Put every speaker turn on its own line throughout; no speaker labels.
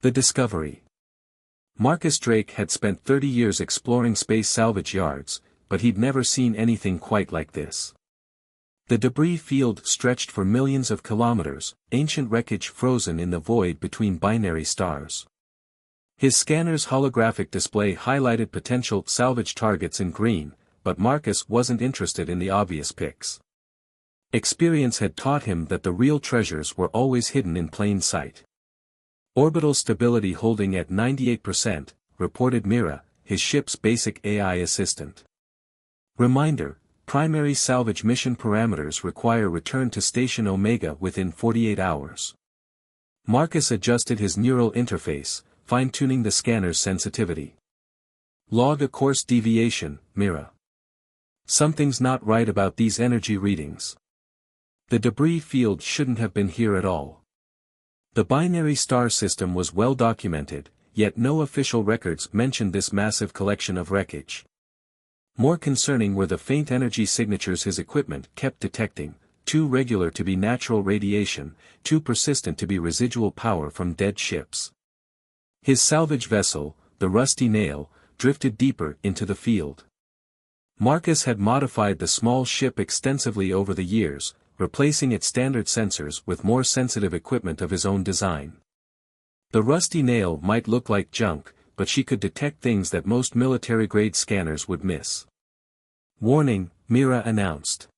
The discovery. Marcus Drake had spent 30 years exploring space salvage yards, but he'd never seen anything quite like this. The debris field stretched for millions of kilometers, ancient wreckage frozen in the void between binary stars. His scanner's holographic display highlighted potential salvage targets in green, but Marcus wasn't interested in the obvious picks. Experience had taught him that the real treasures were always hidden in plain sight. Orbital stability holding at 98%, reported Mira, his ship's basic AI assistant. Reminder, primary salvage mission parameters require return to Station Omega within 48 hours. Marcus adjusted his neural interface, fine-tuning the scanner's sensitivity. Log a course deviation, Mira. Something's not right about these energy readings. The debris field shouldn't have been here at all. The binary star system was well documented, yet no official records mentioned this massive collection of wreckage. More concerning were the faint energy signatures his equipment kept detecting, too regular to be natural radiation, too persistent to be residual power from dead ships. His salvage vessel, the Rusty Nail, drifted deeper into the field. Marcus had modified the small ship extensively over the years, replacing its standard sensors with more sensitive equipment of his own design. The Rusty Nail might look like junk, but she could detect things that most military-grade scanners would miss. Warning, Mira announced.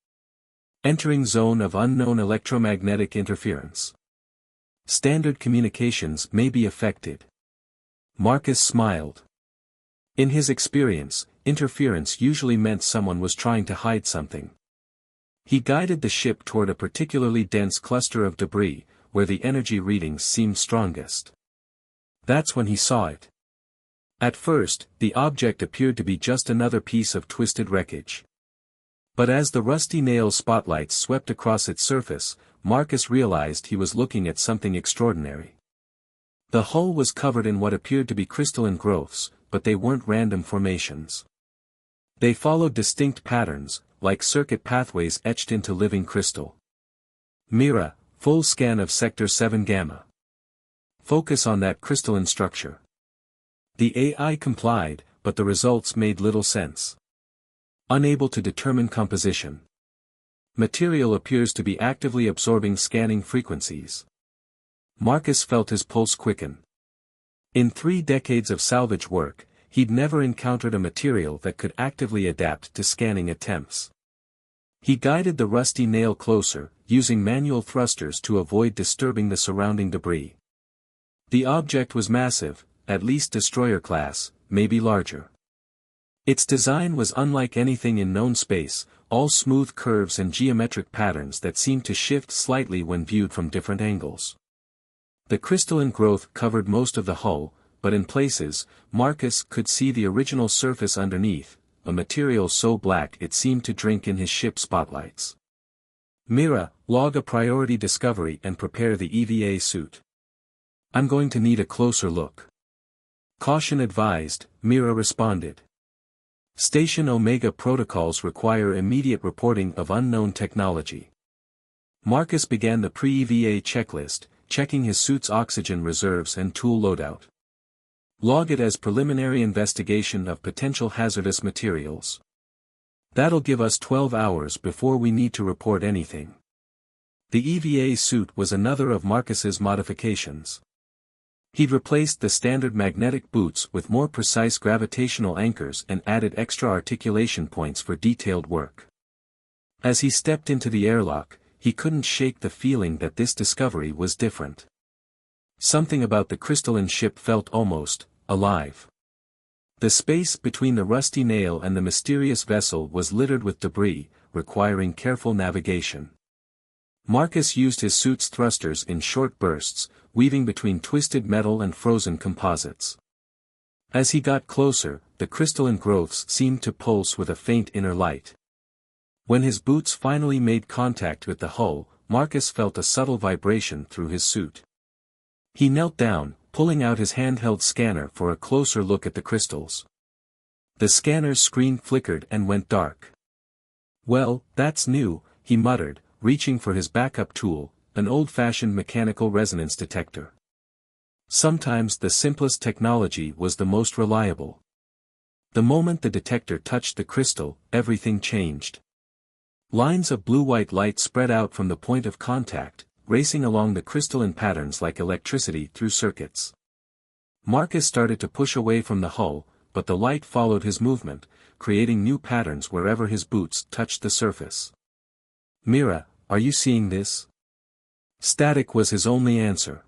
Entering zone of unknown electromagnetic interference. Standard communications may be affected. Marcus smiled. In his experience, interference usually meant someone was trying to hide something. He guided the ship toward a particularly dense cluster of debris, where the energy readings seemed strongest. That's when he saw it. At first, the object appeared to be just another piece of twisted wreckage. But as the Rusty Nail's spotlights swept across its surface, Marcus realized he was looking at something extraordinary. The hull was covered in what appeared to be crystalline growths, but they weren't random formations. They followed distinct patterns, like circuit pathways etched into living crystal. Mira, full scan of Sector 7 Gamma. Focus on that crystalline structure. The AI complied, but the results made little sense. Unable to determine composition. Material appears to be actively absorbing scanning frequencies. Marcus felt his pulse quicken. In 3 decades of salvage work, he'd never encountered a material that could actively adapt to scanning attempts. He guided the Rusty Nail closer, using manual thrusters to avoid disturbing the surrounding debris. The object was massive, at least destroyer class, maybe larger. Its design was unlike anything in known space, all smooth curves and geometric patterns that seemed to shift slightly when viewed from different angles. The crystalline growth covered most of the hull, but in places, Marcus could see the original surface underneath, a material so black it seemed to drink in his ship's spotlights. Mira, log a priority discovery and prepare the EVA suit. I'm going to need a closer look. Caution advised, Mira responded. Station Omega protocols require immediate reporting of unknown technology. Marcus began the pre-EVA checklist, checking his suit's oxygen reserves and tool loadout. Log it as preliminary investigation of potential hazardous materials. That'll give us 12 hours before we need to report anything. The EVA suit was another of Marcus's modifications. He'd replaced the standard magnetic boots with more precise gravitational anchors and added extra articulation points for detailed work. As he stepped into the airlock, he couldn't shake the feeling that this discovery was different. Something about the crystalline ship felt almost alive. The space between the Rusty Nail and the mysterious vessel was littered with debris, requiring careful navigation. Marcus used his suit's thrusters in short bursts, weaving between twisted metal and frozen composites. As he got closer, the crystalline growths seemed to pulse with a faint inner light. When his boots finally made contact with the hull, Marcus felt a subtle vibration through his suit. He knelt down, pulling out his handheld scanner for a closer look at the crystals. The scanner's screen flickered and went dark. Well, that's new, he muttered, reaching for his backup tool, an old-fashioned mechanical resonance detector. Sometimes the simplest technology was the most reliable. The moment the detector touched the crystal, everything changed. Lines of blue-white light spread out from the point of contact, racing along the crystalline patterns like electricity through circuits. Marcus started to push away from the hull, but the light followed his movement, creating new patterns wherever his boots touched the surface. "Mira, are you seeing this?" Static was his only answer.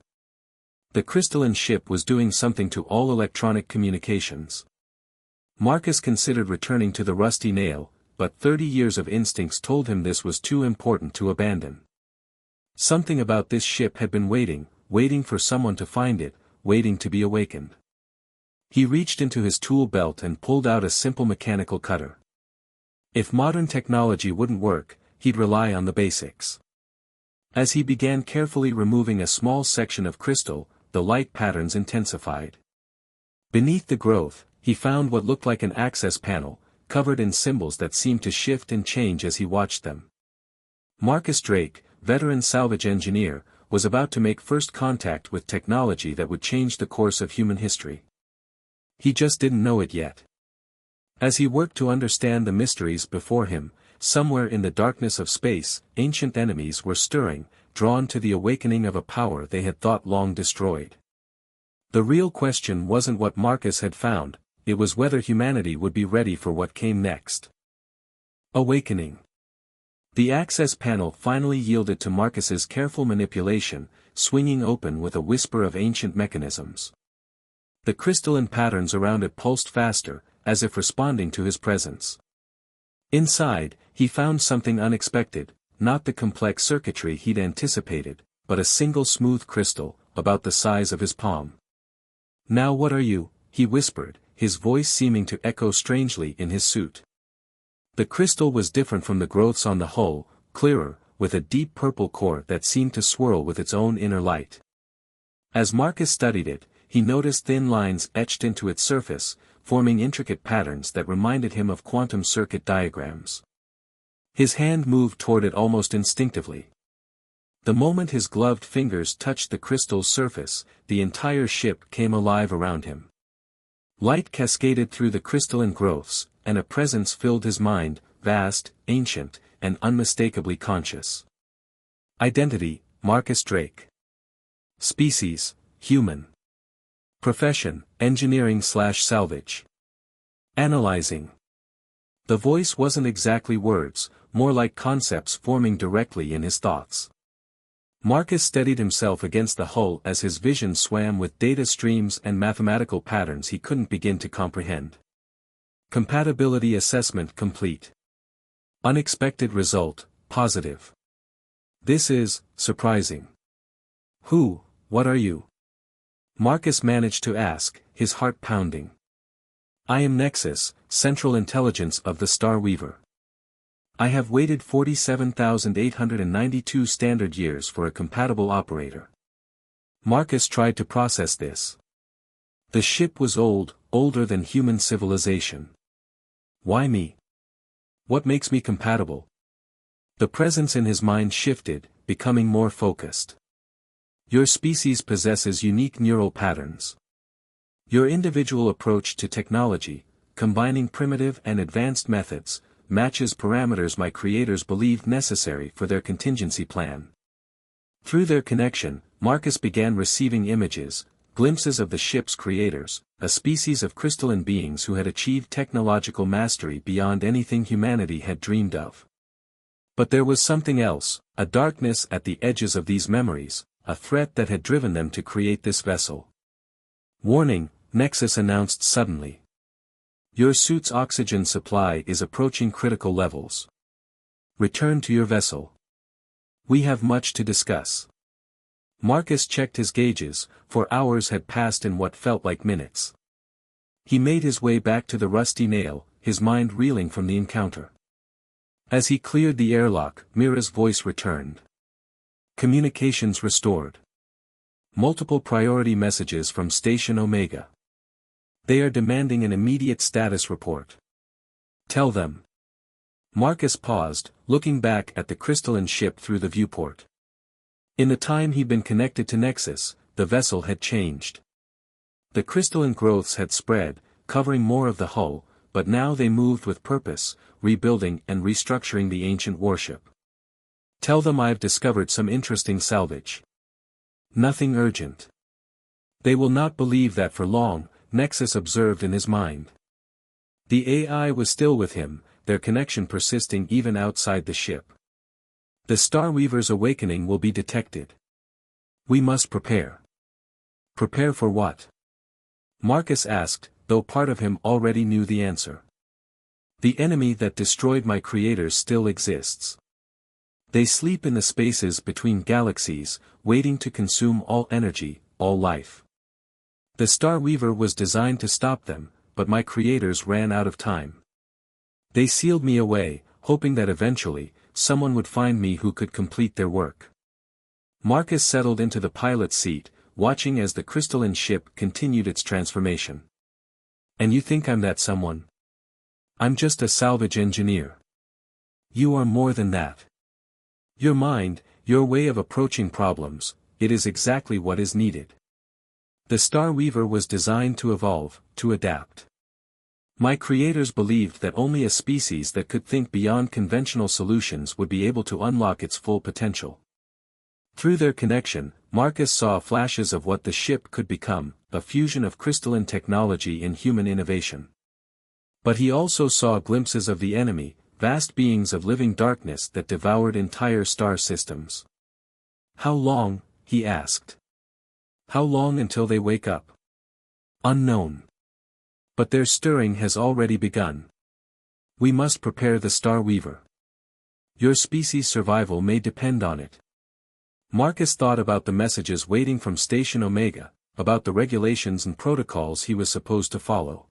The crystalline ship was doing something to all electronic communications. Marcus considered returning to the rusty nail, but 30 years of instincts told him this was too important to abandon. Something about this ship had been waiting for someone to find it, waiting to be awakened. He reached into his tool belt and pulled out a simple mechanical cutter. If modern technology wouldn't work, he'd rely on the basics. As he began carefully removing a small section of crystal, the light patterns intensified. Beneath the growth, he found what looked like an access panel, covered in symbols that seemed to shift and change as he watched them. Marcus Drake, veteran salvage engineer, was about to make first contact with technology that would change the course of human history. He just didn't know it yet. As he worked to understand the mysteries before him, somewhere in the darkness of space, ancient enemies were stirring, drawn to the awakening of a power they had thought long destroyed. The real question wasn't what Marcus had found, it was whether humanity would be ready for what came next. Awakening. The access panel finally yielded to Marcus's careful manipulation, swinging open with a whisper of ancient mechanisms. The crystalline patterns around it pulsed faster, as if responding to his presence. Inside, he found something unexpected, not the complex circuitry he'd anticipated, but a single smooth crystal, about the size of his palm. "Now what are you?" he whispered, his voice seeming to echo strangely in his suit. The crystal was different from the growths on the hull, clearer, with a deep purple core that seemed to swirl with its own inner light. As Marcus studied it, he noticed thin lines etched into its surface, forming intricate patterns that reminded him of quantum circuit diagrams. His hand moved toward it almost instinctively. The moment his gloved fingers touched the crystal's surface, the entire ship came alive around him. Light cascaded through the crystalline growths, and a presence filled his mind, vast, ancient, and unmistakably conscious. Identity, Marcus Drake. Species, human. Profession, engineering/salvage. Analyzing. The voice wasn't exactly words, more like concepts forming directly in his thoughts. Marcus steadied himself against the hull as his vision swam with data streams and mathematical patterns he couldn't begin to comprehend. Compatibility assessment complete. Unexpected result, positive. This is surprising. What are you? Marcus managed to ask, his heart pounding. "I am Nexus, Central Intelligence of the Star Weaver. I have waited 47,892 standard years for a compatible operator." Marcus tried to process this. The ship was old, older than human civilization. Why me? What makes me compatible? The presence in his mind shifted, becoming more focused. Your species possesses unique neural patterns. Your individual approach to technology, combining primitive and advanced methods, matches parameters my creators believed necessary for their contingency plan. Through their connection, Marcus began receiving images, glimpses of the ship's creators, a species of crystalline beings who had achieved technological mastery beyond anything humanity had dreamed of. But there was something else, a darkness at the edges of these memories, a threat that had driven them to create this vessel. "Warning," Nexus announced suddenly. "Your suit's oxygen supply is approaching critical levels. Return to your vessel. We have much to discuss." Marcus checked his gauges, for hours had passed in what felt like minutes. He made his way back to the rusty nail, his mind reeling from the encounter. As he cleared the airlock, Mira's voice returned. Communications restored. Multiple priority messages from Station Omega. They are demanding an immediate status report. Tell them. Marcus paused, looking back at the crystalline ship through the viewport. In the time he'd been connected to Nexus, the vessel had changed. The crystalline growths had spread, covering more of the hull, but now they moved with purpose, rebuilding and restructuring the ancient warship. Tell them I've discovered some interesting salvage. Nothing urgent. They will not believe that for long, Nexus observed in his mind. The AI was still with him, their connection persisting even outside the ship. The Star Weaver's awakening will be detected. We must prepare. Prepare for what? Marcus asked, though part of him already knew the answer. The enemy that destroyed my creators still exists. They sleep in the spaces between galaxies, waiting to consume all energy, all life. The Star Weaver was designed to stop them, but my creators ran out of time. They sealed me away, hoping that eventually, someone would find me who could complete their work. Marcus settled into the pilot's seat, watching as the crystalline ship continued its transformation. And you think I'm that someone? I'm just a salvage engineer. You are more than that. Your mind, your way of approaching problems, it is exactly what is needed. The Star Weaver was designed to evolve, to adapt. My creators believed that only a species that could think beyond conventional solutions would be able to unlock its full potential. Through their connection, Marcus saw flashes of what the ship could become, a fusion of crystalline technology and human innovation. But he also saw glimpses of the enemy, vast beings of living darkness that devoured entire star systems. How long, he asked. How long until they wake up? Unknown. But their stirring has already begun. We must prepare the Star Weaver. Your species' survival may depend on it. Marcus thought about the messages waiting from Station Omega, about the regulations and protocols he was supposed to follow.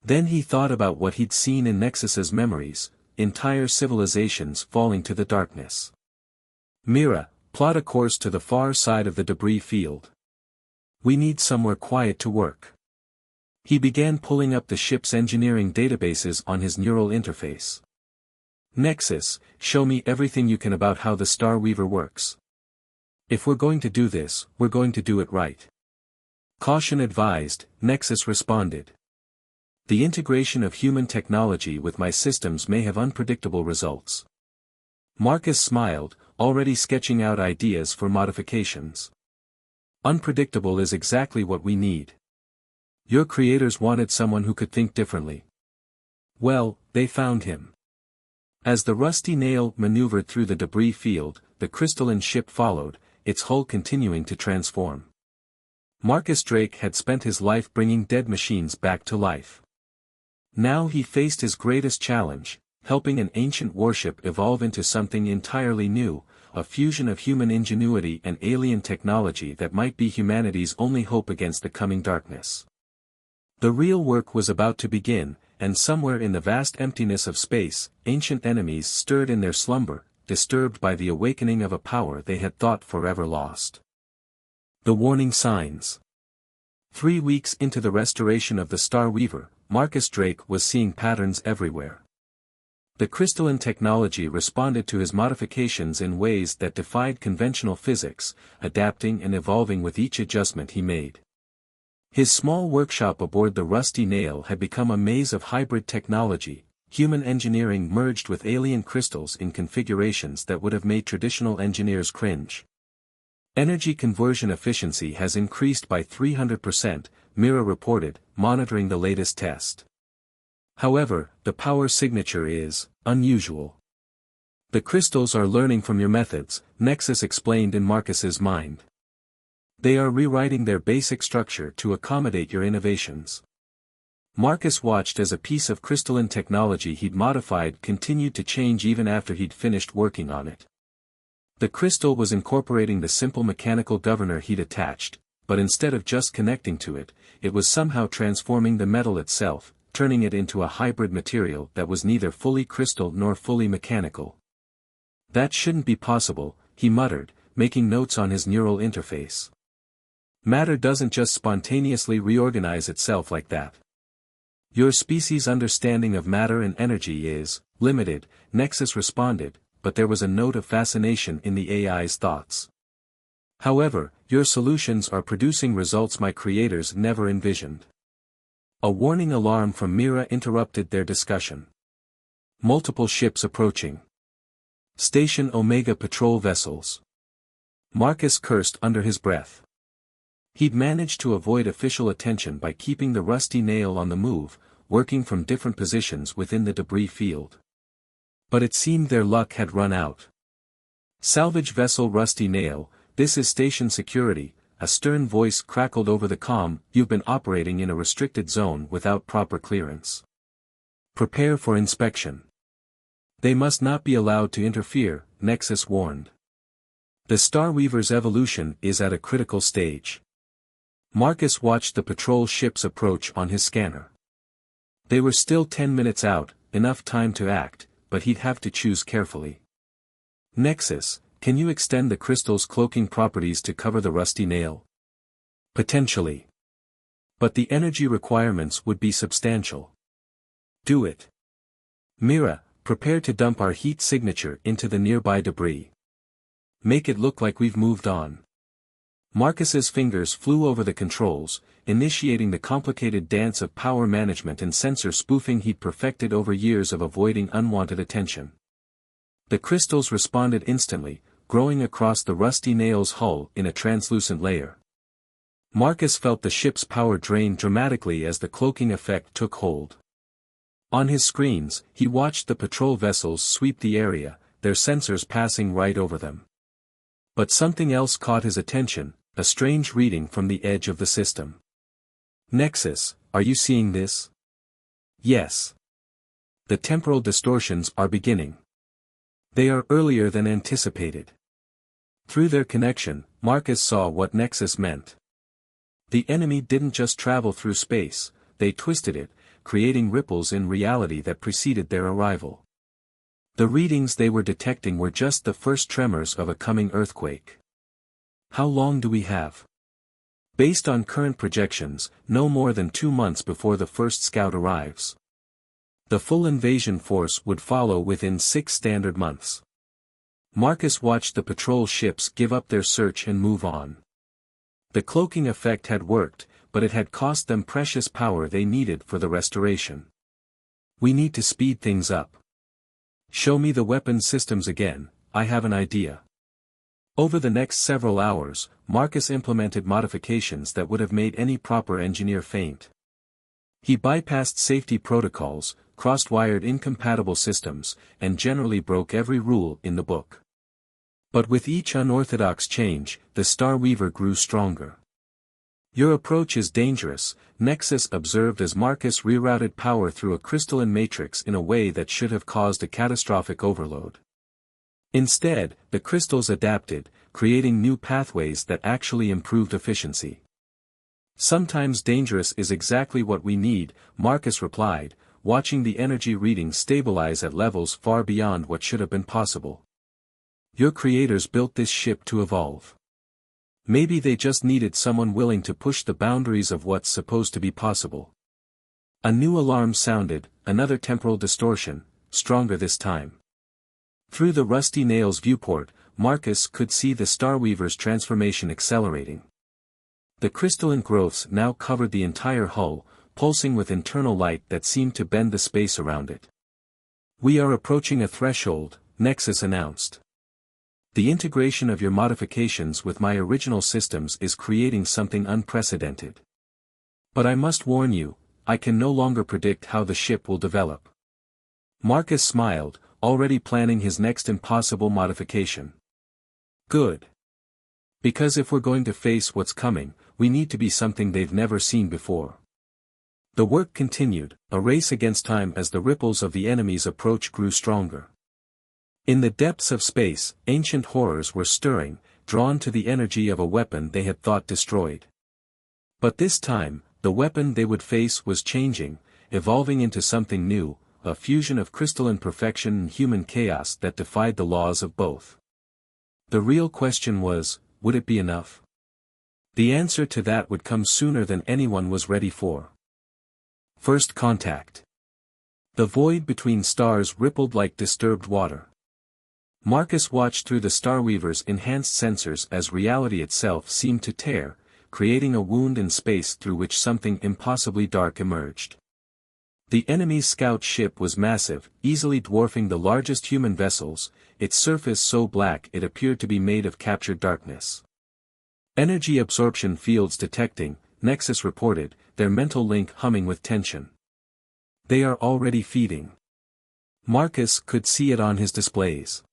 Then he thought about what he'd seen in Nexus's memories, entire civilizations falling to the darkness. Mira, plot a course to the far side of the debris field. We need somewhere quiet to work. He began pulling up the ship's engineering databases on his neural interface. Nexus, show me everything you can about how the Star Weaver works. If we're going to do this, we're going to do it right. Caution advised, Nexus responded. The integration of human technology with my systems may have unpredictable results. Marcus smiled, already sketching out ideas for modifications. Unpredictable is exactly what we need. Your creators wanted someone who could think differently. Well, they found him. As the rusty nail maneuvered through the debris field, the crystalline ship followed, its hull continuing to transform. Marcus Drake had spent his life bringing dead machines back to life. Now he faced his greatest challenge, helping an ancient warship evolve into something entirely new, a fusion of human ingenuity and alien technology that might be humanity's only hope against the coming darkness. The real work was about to begin, and somewhere in the vast emptiness of space, ancient enemies stirred in their slumber, disturbed by the awakening of a power they had thought forever lost. The warning signs. 3 weeks into the restoration of the Star Weaver, Marcus Drake was seeing patterns everywhere. The crystalline technology responded to his modifications in ways that defied conventional physics, adapting and evolving with each adjustment he made. His small workshop aboard the Rusty Nail had become a maze of hybrid technology, human engineering merged with alien crystals in configurations that would have made traditional engineers cringe. Energy conversion efficiency has increased by 300%, Mira reported, monitoring the latest test. However, the power signature is unusual. The crystals are learning from your methods, Nexus explained in Marcus's mind. They are rewriting their basic structure to accommodate your innovations. Marcus watched as a piece of crystalline technology he'd modified continued to change even after he'd finished working on it. The crystal was incorporating the simple mechanical governor he'd attached, but instead of just connecting to it, it was somehow transforming the metal itself, turning it into a hybrid material that was neither fully crystal nor fully mechanical. That shouldn't be possible, he muttered, making notes on his neural interface. Matter doesn't just spontaneously reorganize itself like that. Your species' understanding of matter and energy is limited, Nexus responded, but there was a note of fascination in the AI's thoughts. However, your solutions are producing results my creators never envisioned. A warning alarm from Mira interrupted their discussion. Multiple ships approaching. Station Omega patrol vessels. Marcus cursed under his breath. He'd managed to avoid official attention by keeping the rusty nail on the move, working from different positions within the debris field. But it seemed their luck had run out. Salvage vessel Rusty Nail, this is station security, a stern voice crackled over the comm, you've been operating in a restricted zone without proper clearance. Prepare for inspection. They must not be allowed to interfere, Nexus warned. The Starweaver's evolution is at a critical stage. Marcus watched the patrol ships approach on his scanner. They were still 10 minutes out, enough time to act, but he'd have to choose carefully. Nexus, can you extend the crystal's cloaking properties to cover the Rusty Nail? Potentially. But the energy requirements would be substantial. Do it. Mira, prepare to dump our heat signature into the nearby debris. Make it look like we've moved on. Marcus's fingers flew over the controls, initiating the complicated dance of power management and sensor spoofing he'd perfected over years of avoiding unwanted attention. The crystals responded instantly, growing across the Rusty Nail's hull in a translucent layer. Marcus felt the ship's power drain dramatically as the cloaking effect took hold. On his screens, he watched the patrol vessels sweep the area, their sensors passing right over them. But something else caught his attention, a strange reading from the edge of the system. Nexus, are you seeing this? Yes. The temporal distortions are beginning. They are earlier than anticipated. Through their connection, Marcus saw what Nexus meant. The enemy didn't just travel through space, they twisted it, creating ripples in reality that preceded their arrival. The readings they were detecting were just the first tremors of a coming earthquake. How long do we have? Based on current projections, no more than 2 months before the first scout arrives. The full invasion force would follow within 6 standard months. Marcus watched the patrol ships give up their search and move on. The cloaking effect had worked, but it had cost them precious power they needed for the restoration. We need to speed things up. Show me the weapon systems again, I have an idea. Over the next several hours, Marcus implemented modifications that would have made any proper engineer faint. He bypassed safety protocols, cross-wired incompatible systems, and generally broke every rule in the book. But with each unorthodox change, the Starweaver grew stronger. Your approach is dangerous, Nexus observed as Marcus rerouted power through a crystalline matrix in a way that should have caused a catastrophic overload. Instead, the crystals adapted, creating new pathways that actually improved efficiency. Sometimes dangerous is exactly what we need, Marcus replied, watching the energy readings stabilize at levels far beyond what should have been possible. Your creators built this ship to evolve. Maybe they just needed someone willing to push the boundaries of what's supposed to be possible. A new alarm sounded, another temporal distortion, stronger this time. Through the Rusty Nail's viewport, Marcus could see the Starweaver's transformation accelerating. The crystalline growths now covered the entire hull, pulsing with internal light that seemed to bend the space around it. We are approaching a threshold, Nexus announced. The integration of your modifications with my original systems is creating something unprecedented. But I must warn you, I can no longer predict how the ship will develop. Marcus smiled, already planning his next impossible modification. Good. Because if we're going to face what's coming, we need to be something they've never seen before. The work continued, a race against time as the ripples of the enemy's approach grew stronger. In the depths of space, ancient horrors were stirring, drawn to the energy of a weapon they had thought destroyed. But this time, the weapon they would face was changing, evolving into something new, a fusion of crystalline perfection and human chaos that defied the laws of both. The real question was, would it be enough? The answer to that would come sooner than anyone was ready for. First contact. The void between stars rippled like disturbed water. Marcus watched through the Starweaver's enhanced sensors as reality itself seemed to tear, creating a wound in space through which something impossibly dark emerged. The enemy's scout ship was massive, easily dwarfing the largest human vessels, its surface so black it appeared to be made of captured darkness. Energy absorption fields detecting, Nexus reported, their mental link humming with tension. They are already feeding. Marcus could see it on his displays.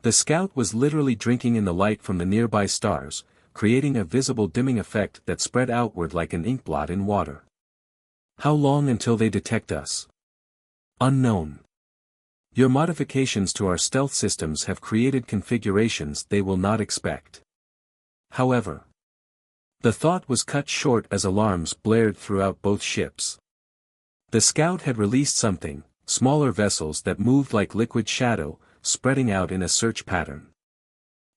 The scout was literally drinking in the light from the nearby stars, creating a visible dimming effect that spread outward like an ink blot in water. How long until they detect us? Unknown. Your modifications to our stealth systems have created configurations they will not expect. However, the thought was cut short as alarms blared throughout both ships. The scout had released something, smaller vessels that moved like liquid shadow, spreading out in a search pattern.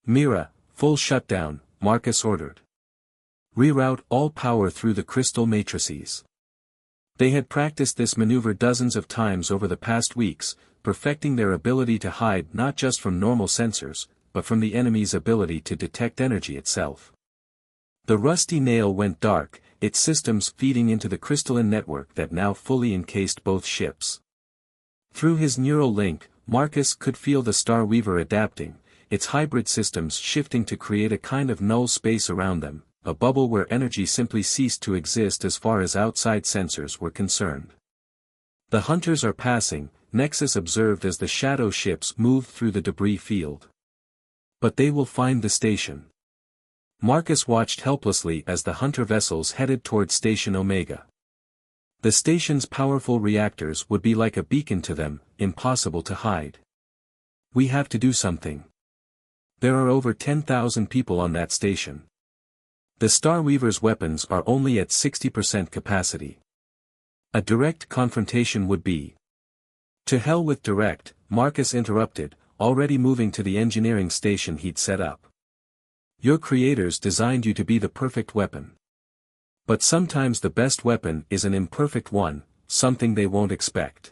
Mira, full shutdown, Marcus ordered. Reroute all power through the crystal matrices. They had practiced this maneuver dozens of times over the past weeks, perfecting their ability to hide not just from normal sensors, but from the enemy's ability to detect energy itself. The rusty nail went dark, its systems feeding into the crystalline network that now fully encased both ships. Through his neural link, Marcus could feel the Starweaver adapting, its hybrid systems shifting to create a kind of null space around them, a bubble where energy simply ceased to exist as far as outside sensors were concerned. The hunters are passing, Nexus observed as the shadow ships moved through the debris field. But they will find the station. Marcus watched helplessly as the hunter vessels headed toward Station Omega. The station's powerful reactors would be like a beacon to them, impossible to hide. We have to do something. There are over 10,000 people on that station. The Starweaver's weapons are only at 60% capacity. A direct confrontation would be. To hell with direct, Marcus interrupted, already moving to the engineering station he'd set up. Your creators designed you to be the perfect weapon. But sometimes the best weapon is an imperfect one, something they won't expect.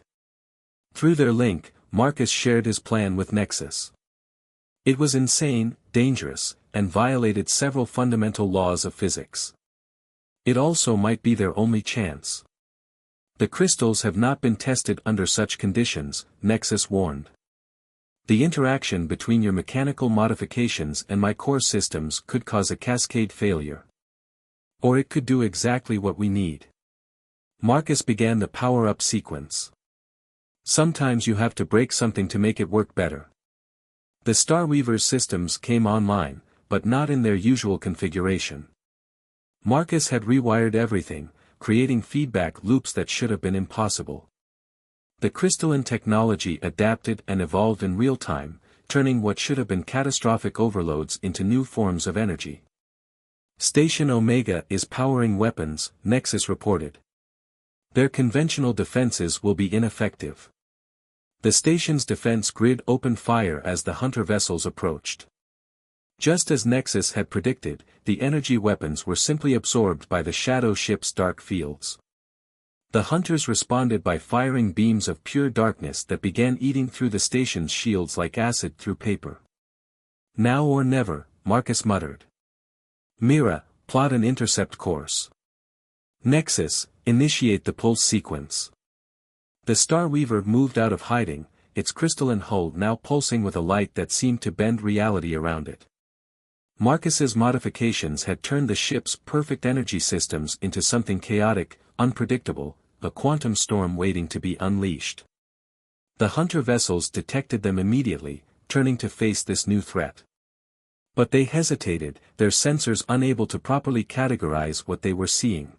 Through their link, Marcus shared his plan with Nexus. It was insane, dangerous, and violated several fundamental laws of physics. It also might be their only chance. The crystals have not been tested under such conditions, Nexus warned. The interaction between your mechanical modifications and my core systems could cause a cascade failure. Or it could do exactly what we need. Marcus began the power-up sequence. Sometimes you have to break something to make it work better. The Starweaver's systems came online, but not in their usual configuration. Marcus had rewired everything, creating feedback loops that should have been impossible. The crystalline technology adapted and evolved in real time, turning what should have been catastrophic overloads into new forms of energy. Station Omega is powering weapons, Nexus reported. Their conventional defenses will be ineffective. The station's defense grid opened fire as the hunter vessels approached. Just as Nexus had predicted, the energy weapons were simply absorbed by the shadow ship's dark fields. The hunters responded by firing beams of pure darkness that began eating through the station's shields like acid through paper. Now or never, Marcus muttered. Mira, plot an intercept course. Nexus, initiate the pulse sequence. The Starweaver moved out of hiding, its crystalline hull now pulsing with a light that seemed to bend reality around it. Marcus's modifications had turned the ship's perfect energy systems into something chaotic, unpredictable, a quantum storm waiting to be unleashed. The hunter vessels detected them immediately, turning to face this new threat. But they hesitated, their sensors unable to properly categorize what they were seeing.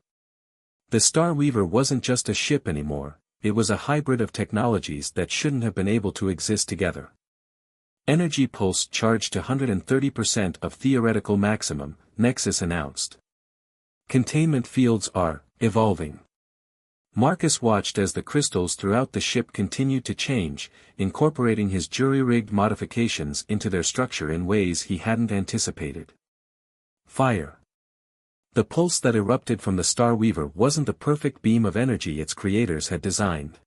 The Starweaver wasn't just a ship anymore, it was a hybrid of technologies that shouldn't have been able to exist together. Energy pulse charged to 130% of theoretical maximum, Nexus announced. Containment fields are evolving. Marcus watched as the crystals throughout the ship continued to change, incorporating his jury-rigged modifications into their structure in ways he hadn't anticipated. Fire. The pulse that erupted from the Starweaver wasn't the perfect beam of energy its creators had designed.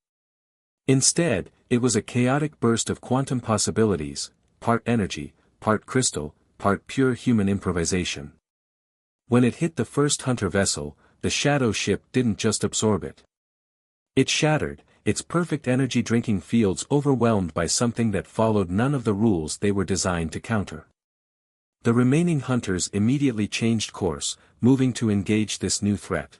Instead, it was a chaotic burst of quantum possibilities, part energy, part crystal, part pure human improvisation. When it hit the first hunter vessel, the shadow ship didn't just absorb it. It shattered, its perfect energy drinking fields overwhelmed by something that followed none of the rules they were designed to counter. The remaining hunters immediately changed course, moving to engage this new threat.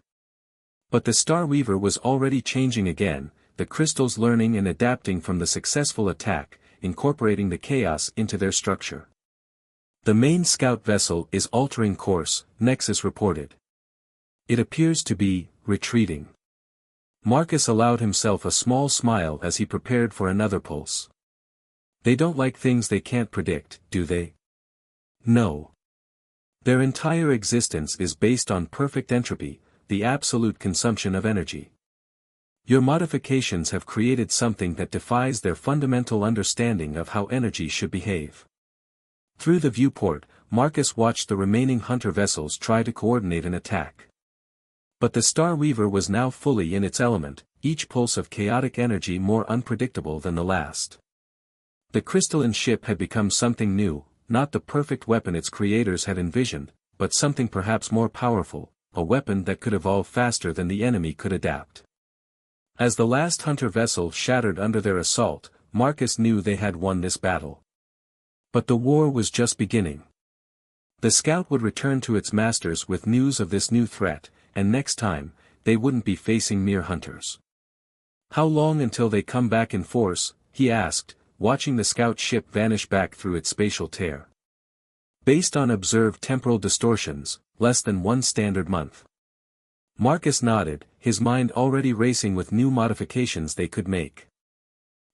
But the Star Weaver was already changing again, the crystals learning and adapting from the successful attack, incorporating the chaos into their structure. The main scout vessel is altering course, Nexus reported. It appears to be retreating. Marcus allowed himself a small smile as he prepared for another pulse. They don't like things they can't predict, do they? No. Their entire existence is based on perfect entropy, the absolute consumption of energy. Your modifications have created something that defies their fundamental understanding of how energy should behave. Through the viewport, Marcus watched the remaining hunter vessels try to coordinate an attack. But the Star Weaver was now fully in its element, each pulse of chaotic energy more unpredictable than the last. The crystalline ship had become something new, not the perfect weapon its creators had envisioned, but something perhaps more powerful, a weapon that could evolve faster than the enemy could adapt. As the last hunter vessel shattered under their assault, Marcus knew they had won this battle. But the war was just beginning. The scout would return to its masters with news of this new threat, and next time, they wouldn't be facing mere hunters. How long until they come back in force, he asked, watching the scout ship vanish back through its spatial tear. Based on observed temporal distortions, less than one standard month. Marcus nodded, his mind already racing with new modifications they could make.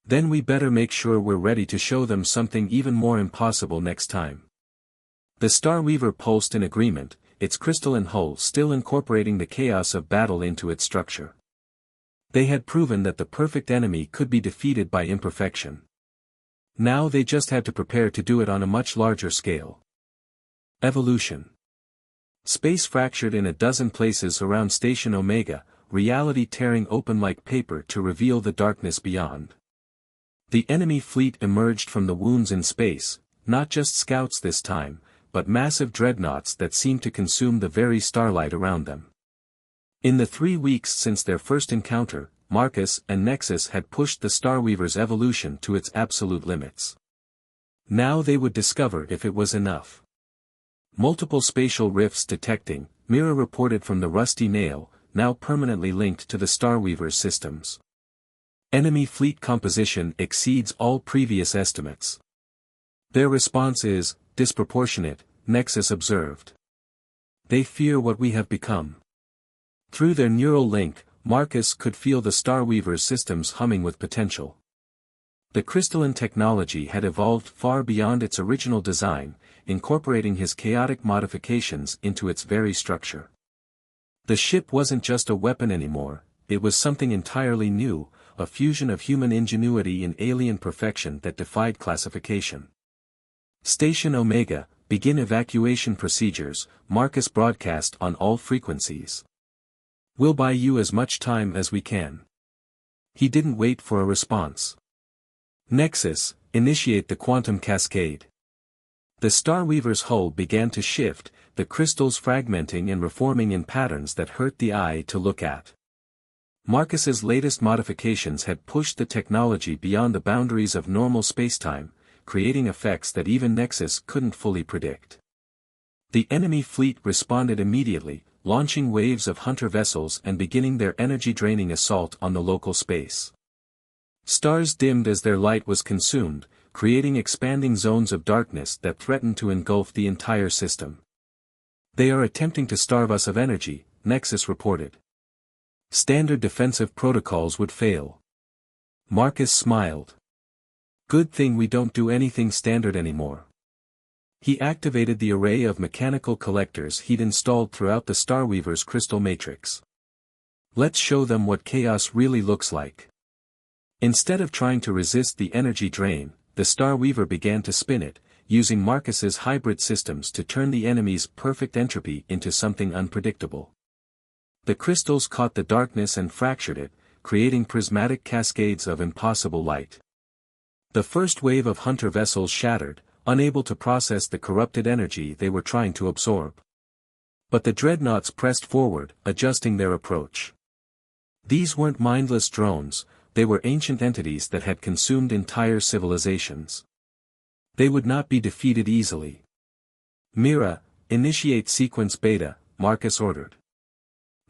Then we better make sure we're ready to show them something even more impossible next time. The Star Weaver pulsed in agreement, its crystalline hull still incorporating the chaos of battle into its structure. They had proven that the perfect enemy could be defeated by imperfection. Now they just had to prepare to do it on a much larger scale. Evolution. Space fractured in a dozen places around Station Omega, reality tearing open like paper to reveal the darkness beyond. The enemy fleet emerged from the wounds in space, not just scouts this time, but massive dreadnoughts that seemed to consume the very starlight around them. In the 3 weeks since their first encounter, Marcus and Nexus had pushed the Starweaver's evolution to its absolute limits. Now they would discover if it was enough. Multiple spatial rifts detecting, Mira reported from the Rusty Nail, now permanently linked to the Starweaver's systems. Enemy fleet composition exceeds all previous estimates. Their response is disproportionate, Nexus observed. They fear what we have become. Through their neural link, Marcus could feel the Starweaver's systems humming with potential. The crystalline technology had evolved far beyond its original design, incorporating his chaotic modifications into its very structure. The ship wasn't just a weapon anymore, it was something entirely new, a fusion of human ingenuity and alien perfection that defied classification. Station Omega, begin evacuation procedures, Marcus broadcast on all frequencies. We'll buy you as much time as we can. He didn't wait for a response. Nexus, initiate the quantum cascade. The Starweaver's hull began to shift, the crystals fragmenting and reforming in patterns that hurt the eye to look at. Marcus's latest modifications had pushed the technology beyond the boundaries of normal spacetime, creating effects that even Nexus couldn't fully predict. The enemy fleet responded immediately, launching waves of hunter vessels and beginning their energy-draining assault on the local space. Stars dimmed as their light was consumed, creating expanding zones of darkness that threatened to engulf the entire system. They are attempting to starve us of energy, Nexus reported. Standard defensive protocols would fail. Marcus smiled. Good thing we don't do anything standard anymore. He activated the array of mechanical collectors he'd installed throughout the Starweaver's crystal matrix. Let's show them what chaos really looks like. Instead of trying to resist the energy drain, the Starweaver began to spin it, using Marcus's hybrid systems to turn the enemy's perfect entropy into something unpredictable. The crystals caught the darkness and fractured it, creating prismatic cascades of impossible light. The first wave of hunter vessels shattered, unable to process the corrupted energy they were trying to absorb. But the dreadnoughts pressed forward, adjusting their approach. These weren't mindless drones, they were ancient entities that had consumed entire civilizations. They would not be defeated easily. Mira, initiate sequence beta, Marcus ordered.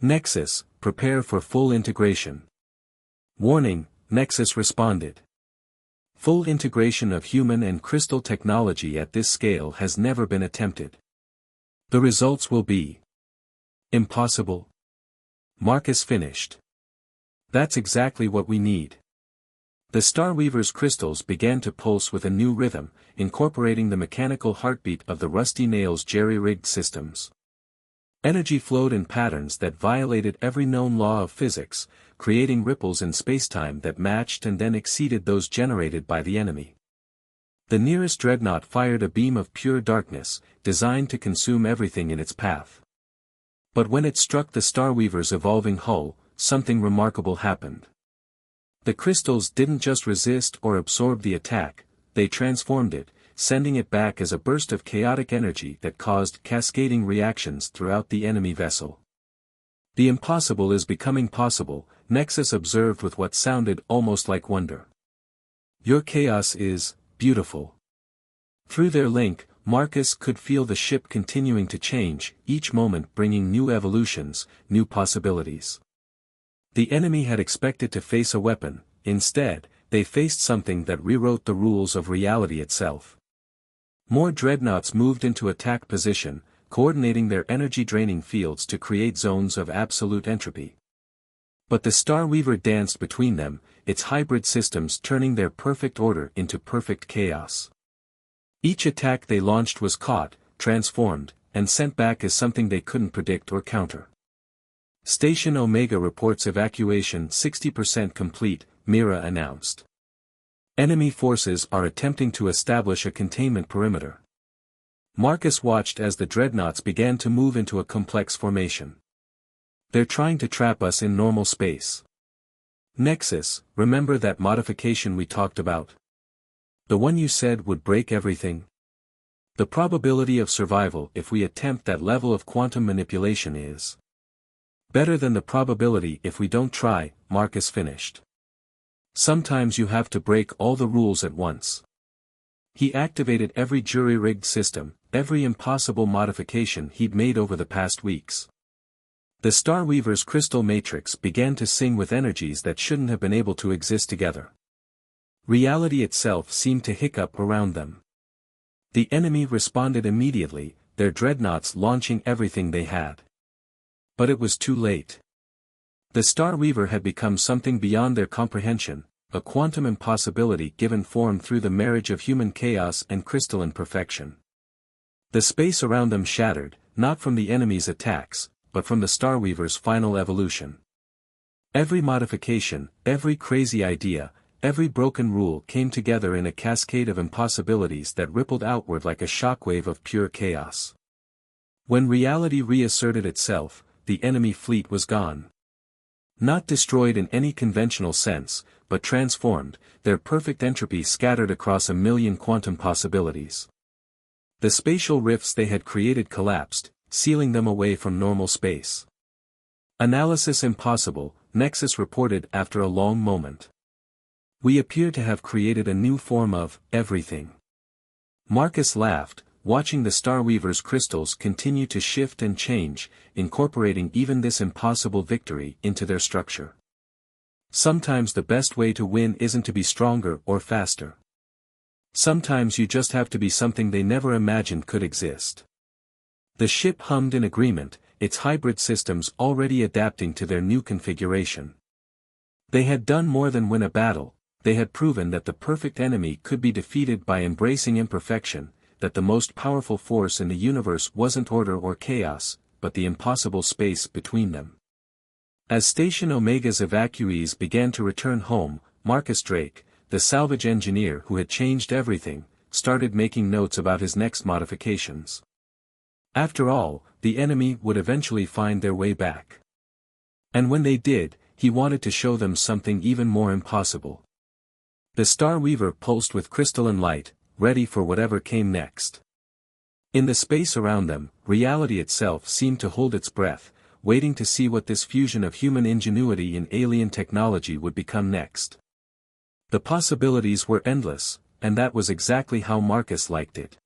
Nexus, prepare for full integration. Warning, Nexus responded. Full integration of human and crystal technology at this scale has never been attempted. The results will be impossible. Marcus finished. That's exactly what we need. The Starweaver's crystals began to pulse with a new rhythm, incorporating the mechanical heartbeat of the Rusty Nail's jerry-rigged systems. Energy flowed in patterns that violated every known law of physics, creating ripples in spacetime that matched and then exceeded those generated by the enemy. The nearest dreadnought fired a beam of pure darkness, designed to consume everything in its path. But when it struck the Starweaver's evolving hull, something remarkable happened. The crystals didn't just resist or absorb the attack, they transformed it, sending it back as a burst of chaotic energy that caused cascading reactions throughout the enemy vessel. The impossible is becoming possible, Nexus observed with what sounded almost like wonder. Your chaos is beautiful. Through their link, Marcus could feel the ship continuing to change, each moment bringing new evolutions, new possibilities. The enemy had expected to face a weapon, instead, they faced something that rewrote the rules of reality itself. More dreadnoughts moved into attack position, coordinating their energy-draining fields to create zones of absolute entropy. But the Starweaver danced between them, its hybrid systems turning their perfect order into perfect chaos. Each attack they launched was caught, transformed, and sent back as something they couldn't predict or counter. Station Omega reports evacuation 60% complete, Mira announced. Enemy forces are attempting to establish a containment perimeter. Marcus watched as the dreadnoughts began to move into a complex formation. They're trying to trap us in normal space. Nexus, remember that modification we talked about? The one you said would break everything? The probability of survival if we attempt that level of quantum manipulation is better than the probability if we don't try, Marcus finished. Sometimes you have to break all the rules at once. He activated every jury-rigged system, every impossible modification he'd made over the past weeks. The Starweaver's crystal matrix began to sing with energies that shouldn't have been able to exist together. Reality itself seemed to hiccup around them. The enemy responded immediately, their dreadnoughts launching everything they had. But it was too late. The Starweaver had become something beyond their comprehension, a quantum impossibility given form through the marriage of human chaos and crystalline perfection. The space around them shattered, not from the enemy's attacks, but from the Starweaver's final evolution. Every modification, every crazy idea, every broken rule came together in a cascade of impossibilities that rippled outward like a shockwave of pure chaos. When reality reasserted itself, the enemy fleet was gone. Not destroyed in any conventional sense, but transformed, their perfect entropy scattered across a million quantum possibilities. The spatial rifts they had created collapsed, sealing them away from normal space. Analysis impossible, Nexus reported after a long moment. We appear to have created a new form of everything. Marcus laughed, watching the Starweaver's crystals continue to shift and change, incorporating even this impossible victory into their structure. Sometimes the best way to win isn't to be stronger or faster. Sometimes you just have to be something they never imagined could exist. The ship hummed in agreement, its hybrid systems already adapting to their new configuration. They had done more than win a battle, they had proven that the perfect enemy could be defeated by embracing imperfection, that the most powerful force in the universe wasn't order or chaos, but the impossible space between them. As Station Omega's evacuees began to return home, Marcus Drake, the salvage engineer who had changed everything, started making notes about his next modifications. After all, the enemy would eventually find their way back. And when they did, he wanted to show them something even more impossible. The Star Weaver pulsed with crystalline light, ready for whatever came next. In the space around them, reality itself seemed to hold its breath, waiting to see what this fusion of human ingenuity and alien technology would become next. The possibilities were endless, and that was exactly how Marcus liked it.